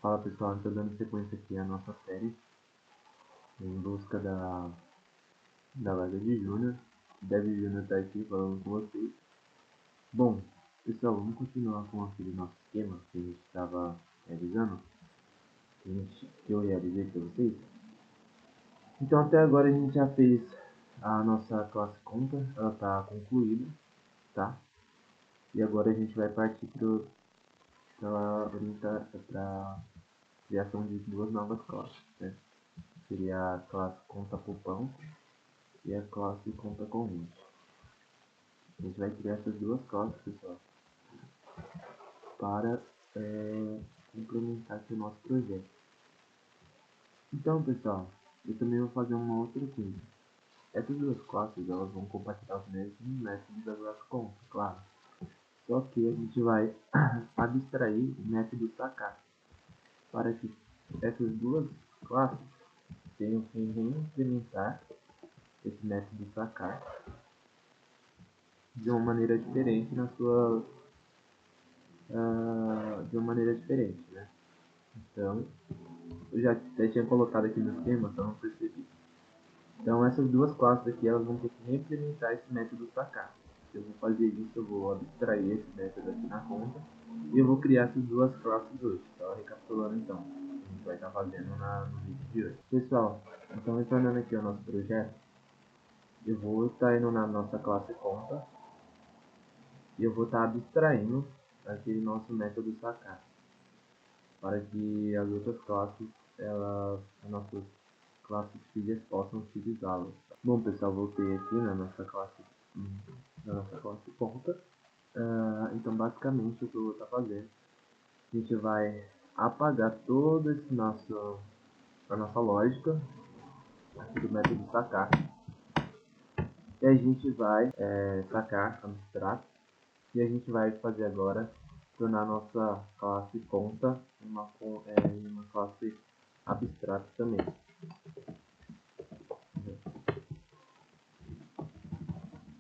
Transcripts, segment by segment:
Fala pessoal, estou dando sequência aqui à nossa série em busca da vaga de Júnior. Dev Júnior está aqui falando com vocês. Bom, pessoal, vamos continuar com aquele nosso esquema que a gente estava realizando, que eu realizei para vocês. Então até agora a gente já fez a nossa classe conta, ela está concluída, tá? E agora a gente vai partir para criação de duas novas classes, né? Seria a classe conta poupança e a classe conta corrente. A gente vai criar essas duas classes, pessoal, para implementar aqui o nosso projeto. Então, pessoal, eu também vou fazer uma outra coisa. Essas duas classes, elas vão compartilhar os mesmos métodos da classe conta, claro. Só que a gente vai abstrair o método sacar, para que essas duas classes tenham que implementar esse método sacar de uma maneira diferente de uma maneira diferente, né? Então, eu já tinha colocado aqui no esquema, então não percebi. Então essas duas classes aqui, elas vão ter que reimplementar esse método sacar. Eu vou fazer isso, eu vou abstrair esse método aqui na conta e eu vou criar essas duas classes hoje. Só recapitulando então, a gente vai estar fazendo no vídeo de hoje. Pessoal, então retornando aqui ao nosso projeto, eu vou estar indo na nossa classe conta e eu vou estar abstraindo aquele nosso método sacar, para que as outras classes, as nossas classes filhas possam utilizá-lo. Bom pessoal, voltei aqui na nossa classe conta. Então basicamente o que eu vou estar fazendo, a gente vai apagar todo esse a nossa lógica aqui do método sacar, e a gente vai sacar abstrato, e a gente vai fazer agora tornar a nossa classe conta uma classe abstrata também,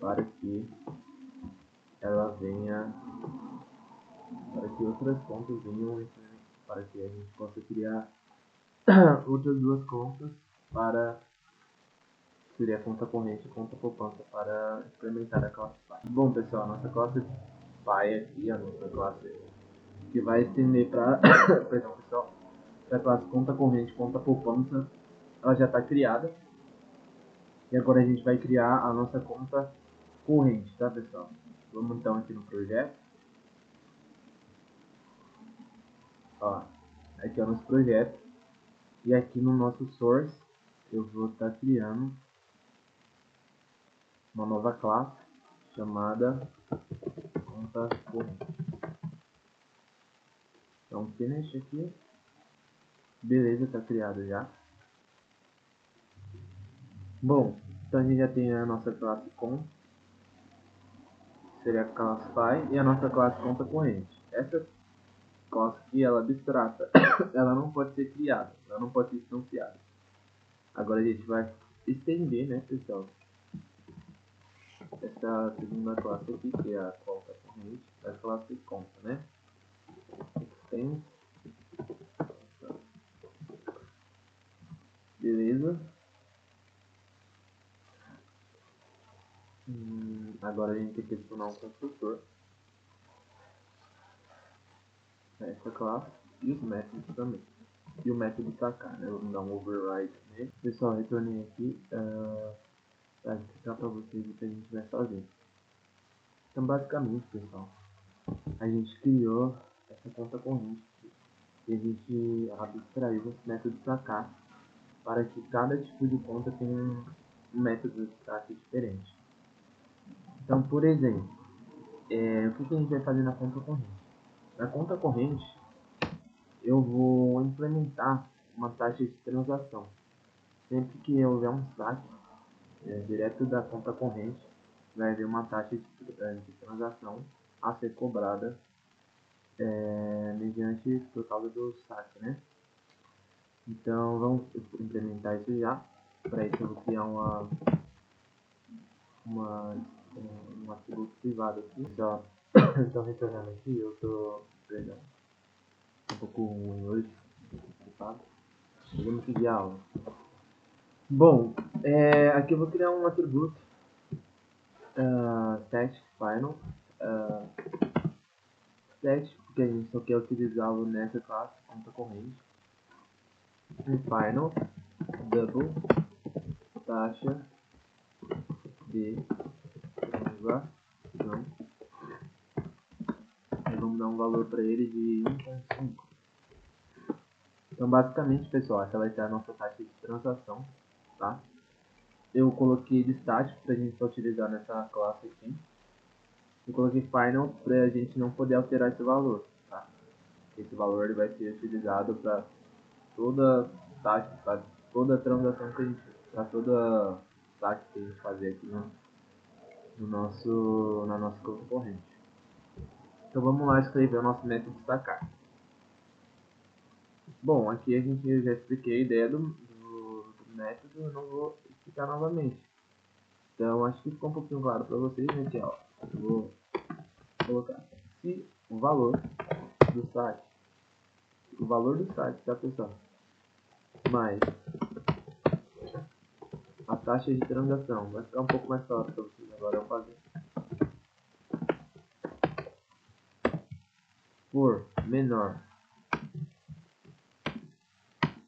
para que ela venha, para que outras contas venham, para que a gente possa criar outras duas contas para, seria a conta corrente e conta poupança, para implementar a classe pai. Bom pessoal, a nossa classe pai aqui, a nossa classe que vai estender para perdão pessoal, para a classe conta corrente, conta poupança, ela já está criada. E agora a gente vai criar a nossa conta corrente, tá pessoal? Vamos então aqui no projeto. Ó, aqui é o nosso projeto. E aqui no nosso source eu vou estar criando uma nova classe chamada conta corrente. Então finish aqui. Beleza, está criado já. Bom, então a gente já tem a nossa classe com, seria a classe pai, e a nossa classe conta corrente. Essa classe aqui, ela é abstrata, ela não pode ser criada, ela não pode ser instanciada. Agora a gente vai estender, né, pessoal, essa segunda classe aqui, que é a conta corrente, a classe conta, né? Extend. Beleza. Agora a gente tem que adicionar um construtor nessa classe e os métodos também. E o método sacar, né? Vamos dar um override nele. Pessoal, retornei aqui para explicar para vocês o que a gente vai fazer. Então, basicamente, pessoal, a gente criou essa conta corrente e a gente abstraiu esse método sacar para que cada tipo de conta tenha um método de saque diferente. Então, por exemplo, o que a gente vai fazer na conta corrente? Na conta corrente, eu vou implementar uma taxa de transação. Sempre que houver um saque direto da conta corrente, vai haver uma taxa de transação a ser cobrada mediante o total do saque, né? Então vamos implementar isso já. Para isso eu vou criar um atributo privado aqui. Então retornando aqui, eu tô um pouco ruim hoje. vamos seguir a aula. Bom, aqui eu vou criar um atributo static final static, porque a gente só quer utilizá-lo nessa classe conta corrente. Um final double taxa de transação. E vamos dar um valor para ele de 1.5. Então, basicamente, pessoal, essa vai ser a nossa taxa de transação, tá? Eu coloquei de estático para a gente só utilizar nessa classe aqui. Eu coloquei final para a gente não poder alterar esse valor, tá? Esse valor ele vai ser utilizado para toda taxa, para toda transação que a gente, para toda taxa que a gente fazer aqui na nossa conta corrente. Então vamos lá escrever o nosso método destacar. Bom, aqui a gente já expliquei a ideia do método, eu não vou explicar novamente. Então acho que ficou um pouquinho claro para vocês, né? Aqui, ó, eu vou colocar se o valor do site, tá, pessoal? Mais a taxa de transação, vai ficar um pouco mais claro para vocês agora eu fazer. For menor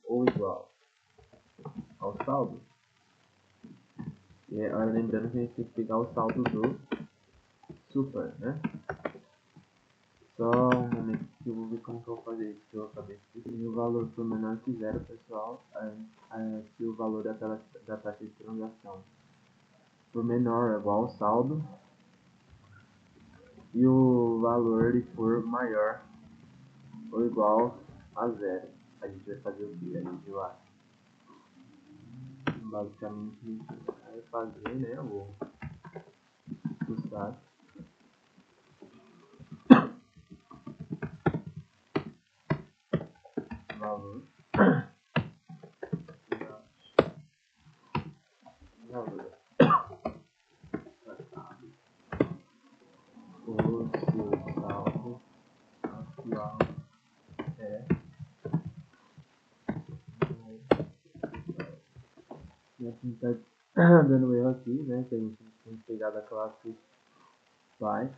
ou igual ao saldo, lembrando que a gente tem que pegar o saldo do super, né? Só um momento que eu vou ver como que eu vou fazer isso, que eu acabei de esquecer. Se o valor for menor que zero, pessoal, se o valor da taxa de transação for menor ou igual ao saldo, e o valor ele for maior ou igual a zero, a gente vai fazer o que? A gente vai basicamente a gente vai fazer, né, o stat valor valor o seu saldo atual é e assim tá dando erro aqui, né, que a gente tem que pegar da classe by.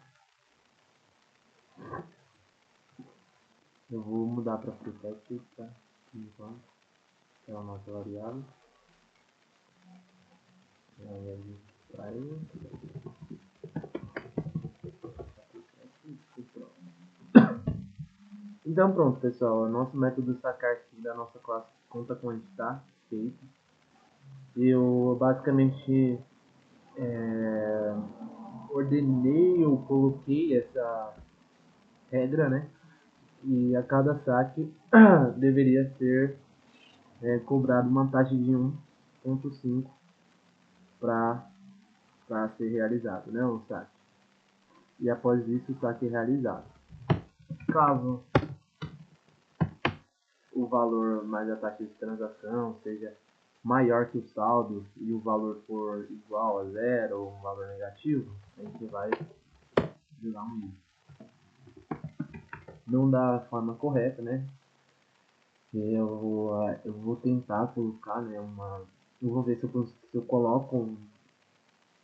Eu vou mudar para protect, tá? Enquanto que é a nossa variável. Aí a gente vai então pronto, pessoal, o nosso método sacar aqui da nossa classe conta com está feito. Eu basicamente ordenei, eu coloquei essa regra, né? E a cada saque deveria ser cobrado uma taxa de 1.5 para ser realizado, né? O saque. E após isso o saque é realizado. Caso o valor mais a taxa de transação seja maior que o saldo e o valor for igual a zero ou um valor negativo, a gente vai jogar um isso. Não da forma correta, né? Eu vou tentar colocar, né, eu vou ver se eu coloco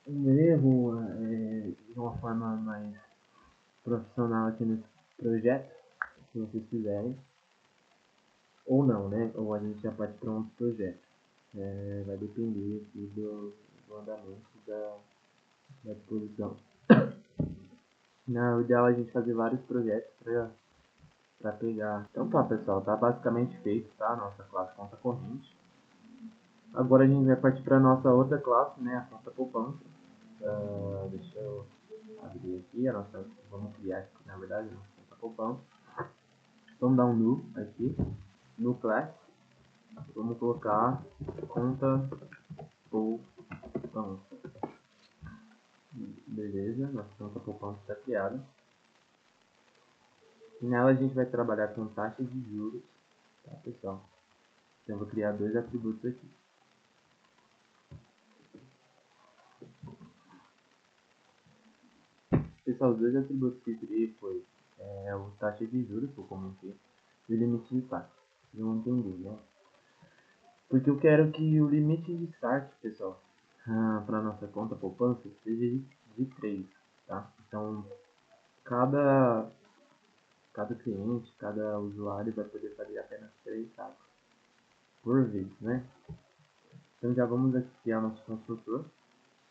um erro de uma forma mais profissional aqui nesse projeto, se vocês quiserem, ou não, né? Ou a gente já parte para um outro projeto. Vai depender aqui do andamento da disposição. Não, o ideal é a gente fazer vários projetos para pegar. Então tá, pessoal, tá basicamente feito, tá? Nossa classe conta corrente. Agora a gente vai partir para nossa outra classe, né? A conta poupança. Deixa eu abrir aqui a nossa. Vamos criar aqui, na verdade, a nossa conta poupança. Vamos dar um new aqui, no class. Vamos colocar conta poupança. Beleza, nossa conta poupança está criada. E nela a gente vai trabalhar com taxas de juros, tá, pessoal? Então eu vou criar dois atributos aqui. Pessoal, os dois atributos que eu criei foi o taxa de juros, que eu comentei, e o limite de taxa. Vocês vão entender, né? Porque eu quero que o limite de saque, pessoal, para nossa conta poupança seja de 3, tá? Então, cada cliente, cada usuário vai poder fazer apenas 3 saques por vez, né? Então já vamos aqui criar nosso construtor,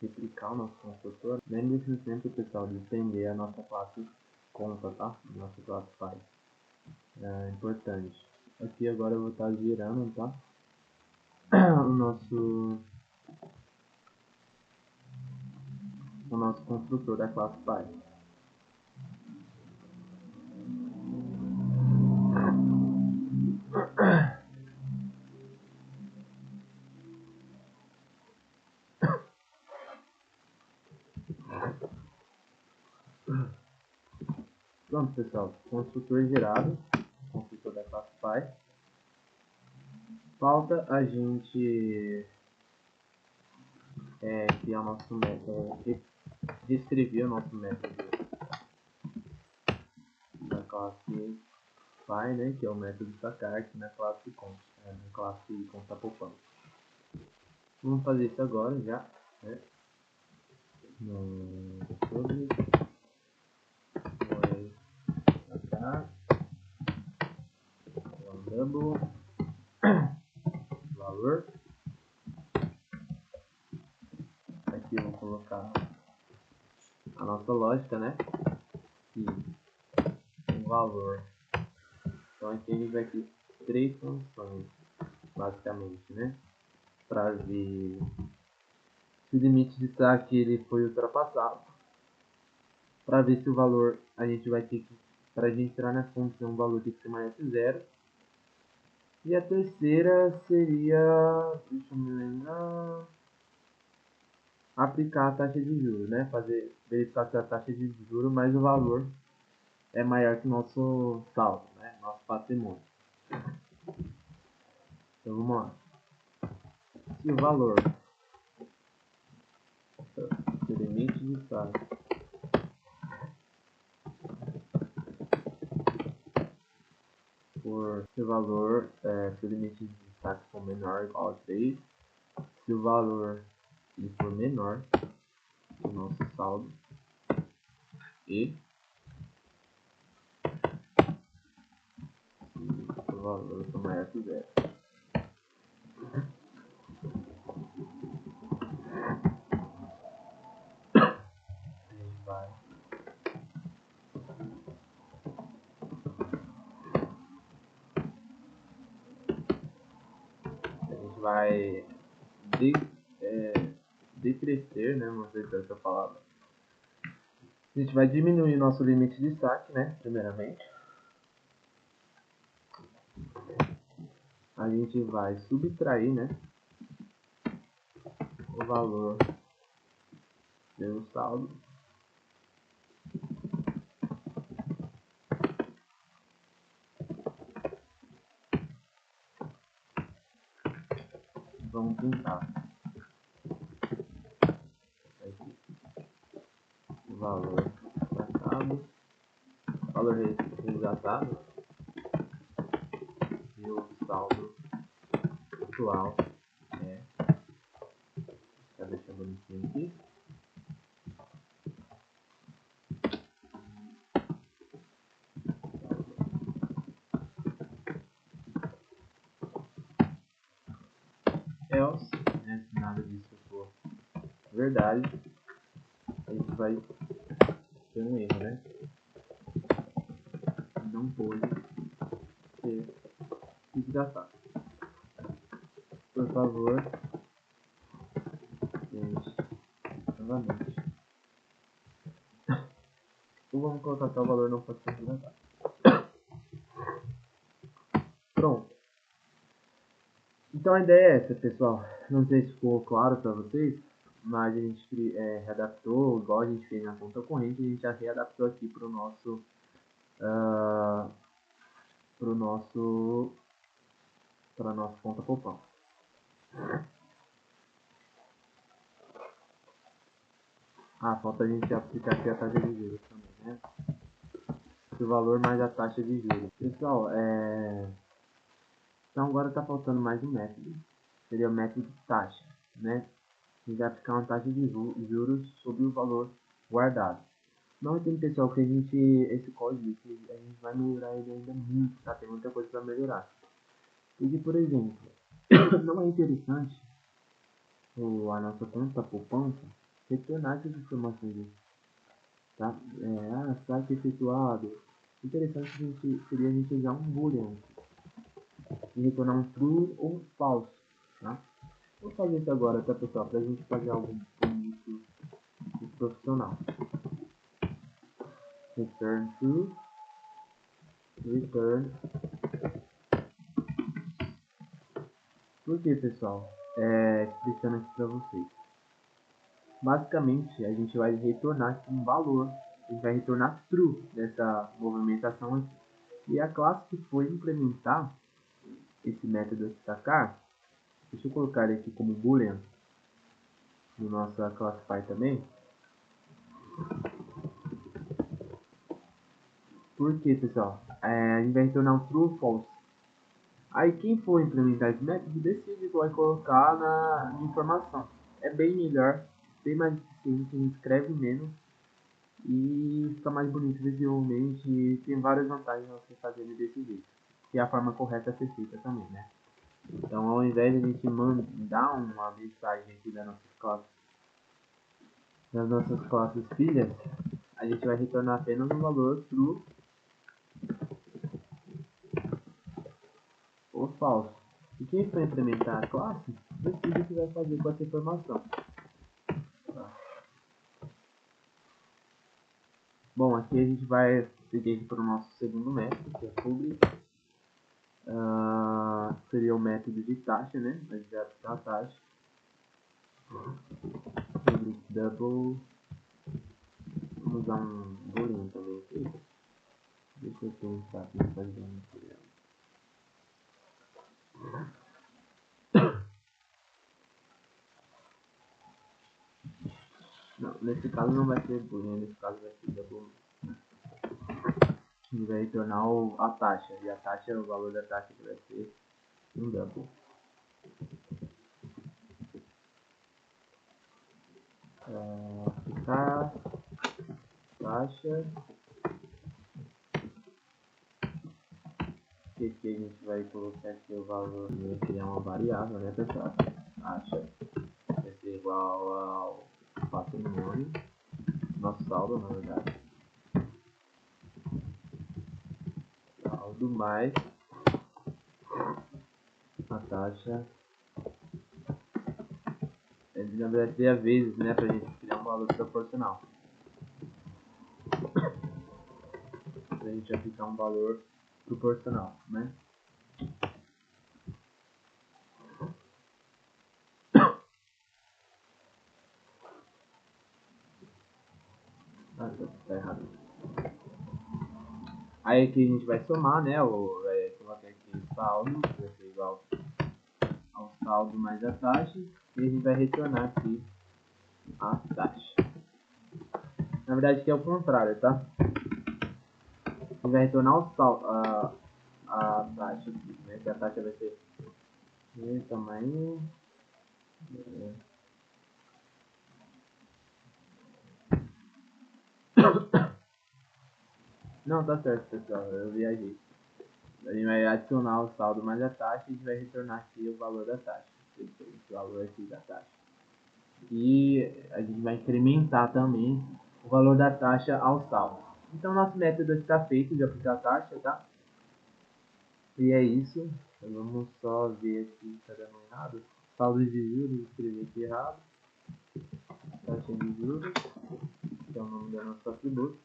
replicar o nosso construtor. Lembre-se sempre, pessoal, de estender a nossa classe conta, tá? Nossa classe pai. É importante. Aqui agora eu vou estar girando, tá? o nosso construtor da classe pai. Pronto, pessoal, construtor gerado, construtor da classe pai. Falta a gente criar o nosso método, descrever o nosso método da classe pai, né, que é o método sacar aqui na classe conta, na classe conta poupança. Vamos fazer isso agora já, né? No sobre sacar double valor. Aqui eu vou colocar a nossa lógica, né? E um valor. Então aqui a gente vai ter 3 funções, basicamente, né? Para ver se o limite de saque ele foi ultrapassado. Para ver se o valor a gente vai ter que, para a gente entrar na função, o valor tem que ser maior que 0. E a terceira seria, deixa eu me lembrar, aplicar a taxa de juros, né? Verificar se a taxa de juros mais o valor é maior que o nosso saldo, né? Nosso patrimônio. Então vamos lá. Se o valor, se o limite de saque se o valor, se o limite de saque for menor ou igual a 3, se o valor ele for menor que o nosso saldo e se o valor for maior que 0. A gente vai decrescer, né? Não sei se é essa palavra. A gente vai diminuir nosso limite de saque, né? Primeiramente. A gente vai subtrair, né? O valor pelo saldo. Vamos pintar aqui o valor sacado, valor resgatado e o saldo atual. Já deixar bonitinho aqui. Else, né, se nada disso for verdade, a gente vai ter um erro, né? Não pode ser resgatado. Por favor, gente, novamente. Ou vamos colocar que o valor não pode ser resgatado. Pronto. Então a ideia é essa, pessoal. Não sei se ficou claro para vocês, mas a gente readaptou, igual a gente fez na conta corrente, a gente já readaptou aqui para o nosso para nossa conta poupança. Falta a gente aplicar aqui a taxa de juros também, né? O valor mais a taxa de juros. Pessoal, então agora está faltando mais um método. seria o método taxa, né? A gente vai aplicar uma taxa de juros sobre o valor guardado. Não tem, pessoal, que esse código aqui, a gente vai melhorar ele ainda muito, tá? Tem muita coisa para melhorar. Porque, por exemplo, não é interessante a nossa conta poupança retornar essas informações aqui, tá? Saque efetuado. Interessante seria a gente usar um boolean e retornar um true ou false, tá? Vou fazer isso agora, tá, pessoal? Para a gente fazer algo bonito e profissional. Return true, return. Por que, pessoal? Explicando aqui para vocês. Basicamente, a gente vai retornar aqui um valor. A gente vai retornar true dessa movimentação aqui. E a classe que foi implementar esse método destacar, deixa eu colocar ele aqui como boolean no nosso classify também. Por que, pessoal? A gente vai retornar um true ou false. Aí quem for implementar esse método decide qual vai colocar na informação. É bem melhor, bem mais eficiente, a gente escreve menos e fica mais bonito visualmente e tem várias vantagens você fazer ele desse jeito. Que é a forma correta a ser feita também, né? Então, ao invés de a gente mandar uma mensagem aqui das nossas classes filhas, a gente vai retornar apenas um valor true ou falso. E quem for implementar a classe, decide o que vai fazer com essa informação. Bom, aqui a gente vai seguir para o nosso segundo método, que é public. Seria o método de taxa, né? A gente vai aplicar a taxa. Public double. Vamos usar um boolean também aqui. Deixa eu pensar aqui para fazer um material. Não, nesse caso não vai ser boolean, nesse caso vai ser double. E vai retornar a taxa. E a taxa, o valor da taxa que vai ser um double. Aplicar taxa. Que aqui a gente vai colocar aqui o valor. Vai criar uma variável, né, pessoal? Taxa vai ser igual ao patrimônio. Nosso saldo, na verdade. Saldo mais a taxa. Na verdade, seria vezes, né, pra gente criar um valor proporcional. Pra gente aplicar um valor proporcional, né? Ah, tá errado. Aí aqui a gente vai somar, né? Vai colocar aqui o saldo, que vai ser igual ao saldo mais a taxa. E a gente vai retornar aqui a taxa. Na verdade aqui é o contrário, tá? A gente vai retornar o saldo, a taxa aqui, né? Que a taxa vai ser de tamanho. Não, tá certo, pessoal. Eu viajei. A gente vai adicionar o saldo mais a taxa e a gente vai retornar aqui o valor da taxa. Esse valor aqui da taxa. E a gente vai incrementar também o valor da taxa ao saldo. Então, nosso método está feito de aplicar a taxa, tá? E é isso. Então, vamos só ver aqui se está dando errado. Saldo de juros, escrevi aqui errado. Taxa de juros, que é o nome do nosso atributo.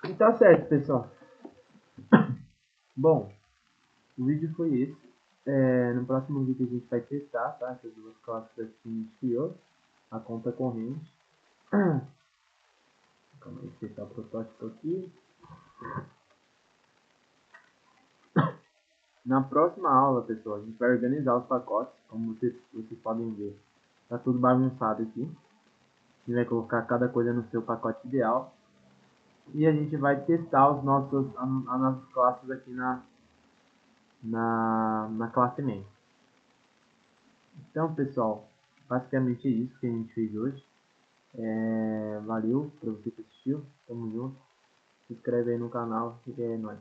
E tá certo, pessoal. Bom, o vídeo foi esse. No próximo vídeo a gente vai testar, tá? Essas duas classes que a gente criou. A conta corrente. Calma aí, fechar o protótipo aqui. Na próxima aula, pessoal, a gente vai organizar os pacotes, como vocês podem ver. Tá tudo bagunçado aqui. A gente vai colocar cada coisa no seu pacote ideal. E a gente vai testar as nossas classes aqui na classe main. Então, pessoal, basicamente é isso que a gente fez hoje. Valeu pra você que assistiu. Tamo junto. Se inscreve aí no canal e é nóis.